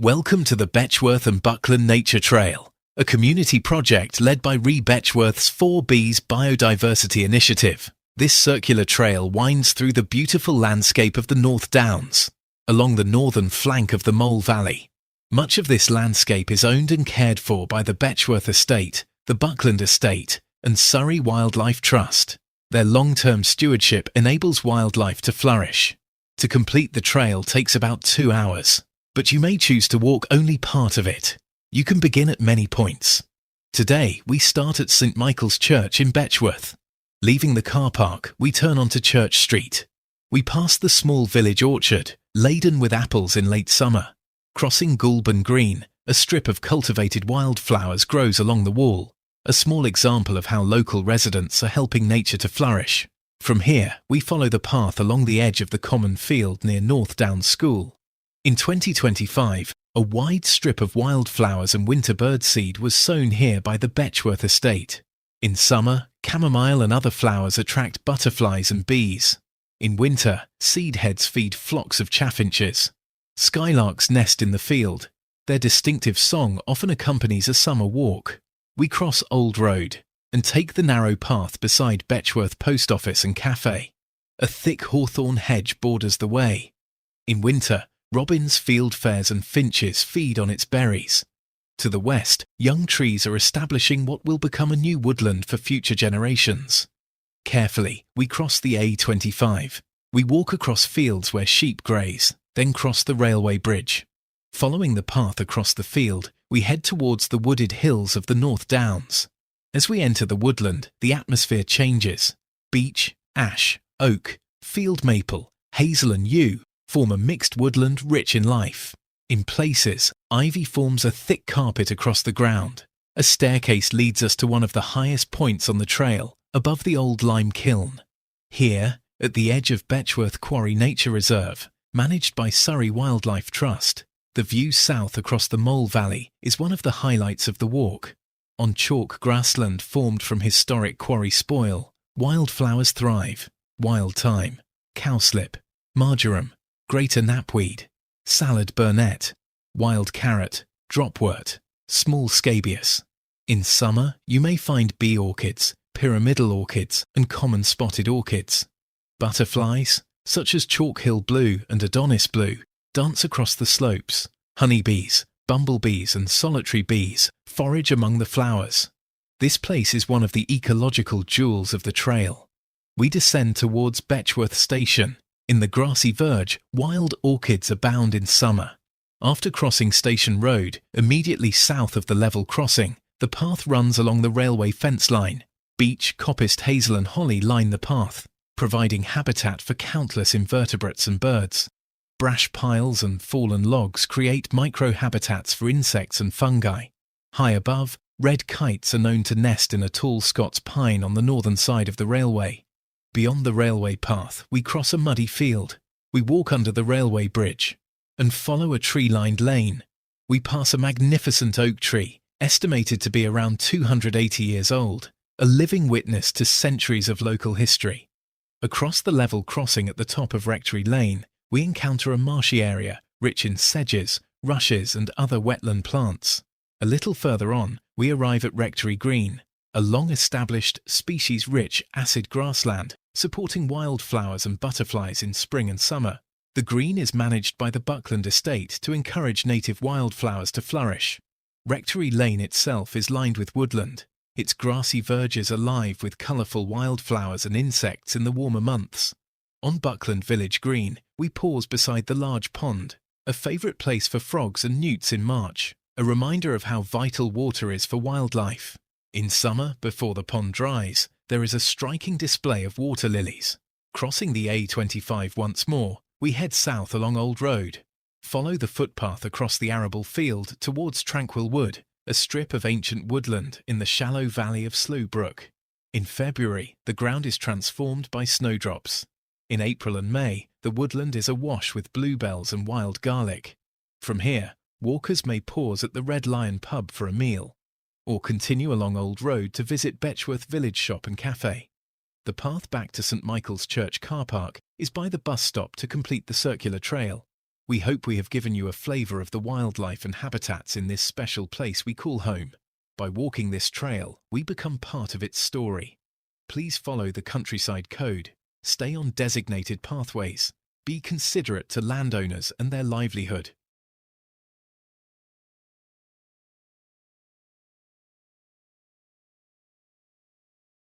Welcome to the Betchworth and Buckland Nature Trail, a community project led by Betchworth's 4Bs Biodiversity Initiative. This circular trail winds through the beautiful landscape of the North Downs, along the northern flank of the Mole Valley. Much of this landscape is owned and cared for by the Betchworth Estate, the Buckland Estate, and Surrey Wildlife Trust. Their long-term stewardship enables wildlife to flourish. To complete the trail takes about 2 hours, but you may choose to walk only part of it. You can begin at many points. Today, we start at St Michael's Church in Betchworth. Leaving the car park, we turn onto Church Street. We pass the small village orchard, laden with apples in late summer. Crossing Goulburn Green, a strip of cultivated wildflowers grows along the wall, a small example of how local residents are helping nature to flourish. From here, we follow the path along the edge of the common field near North Downs School. In 2025, a wide strip of wildflowers and winter birdseed was sown here by the Betchworth Estate. In summer, chamomile and other flowers attract butterflies and bees. In winter, seed heads feed flocks of chaffinches. Skylarks nest in the field. Their distinctive song often accompanies a summer walk. We cross Old Road and take the narrow path beside Betchworth Post Office and Cafe. A thick hawthorn hedge borders the way. In winter, robins, fieldfares and finches feed on its berries. To the west, young trees are establishing what will become a new woodland for future generations. Carefully, we cross the A25. We walk across fields where sheep graze, then cross the railway bridge. Following the path across the field, we head towards the wooded hills of the North Downs. As we enter the woodland, the atmosphere changes. Beech, ash, oak, field maple, hazel and yew form a mixed woodland rich in life. In places, ivy forms a thick carpet across the ground. A staircase leads us to one of the highest points on the trail, above the old lime kiln. Here, at the edge of Betchworth Quarry Nature Reserve, managed by Surrey Wildlife Trust, the view south across the Mole Valley is one of the highlights of the walk. On chalk grassland formed from historic quarry spoil, wildflowers thrive: wild thyme, cowslip, marjoram, greater knapweed, salad burnet, wild carrot, dropwort, small scabious. In summer, you may find bee orchids, pyramidal orchids, and common spotted orchids. Butterflies, such as Chalk Hill blue and Adonis blue, dance across the slopes. Honeybees, bumblebees, and solitary bees forage among the flowers. This place is one of the ecological jewels of the trail. We descend towards Betchworth Station. In the grassy verge, wild orchids abound in summer. After crossing Station Road, immediately south of the level crossing, the path runs along the railway fence line. Beech, coppiced hazel and holly line the path, providing habitat for countless invertebrates and birds. Brash piles and fallen logs create microhabitats for insects and fungi. High above, red kites are known to nest in a tall Scots pine on the northern side of the railway. Beyond the railway path, we cross a muddy field. We walk under the railway bridge and follow a tree-lined lane. We pass a magnificent oak tree, estimated to be around 280 years old, a living witness to centuries of local history. Across the level crossing at the top of Rectory Lane, we encounter a marshy area rich in sedges, rushes and other wetland plants. A little further on, we arrive at Rectory Green, a long-established, species-rich acid grassland supporting wildflowers and butterflies in spring and summer. The green is managed by the Buckland Estate to encourage native wildflowers to flourish. Rectory Lane itself is lined with woodland, its grassy verges alive with colourful wildflowers and insects in the warmer months. On Buckland Village Green, we pause beside the large pond, a favourite place for frogs and newts in March, a reminder of how vital water is for wildlife. In summer, before the pond dries, there is a striking display of water lilies. Crossing the A25 once more, we head south along Old Road. Follow the footpath across the arable field towards Tranquil Wood, a strip of ancient woodland in the shallow valley of Slough Brook. In February, the ground is transformed by snowdrops. In April and May, the woodland is awash with bluebells and wild garlic. From here, walkers may pause at the Red Lion pub for a meal, or continue along Old Road to visit Betchworth Village Shop and Cafe. The path back to St Michael's Church car park is by the bus stop to complete the circular trail. We hope we have given you a flavour of the wildlife and habitats in this special place we call home. By walking this trail, we become part of its story. Please follow the countryside code, stay on designated pathways, be considerate to landowners and their livelihood.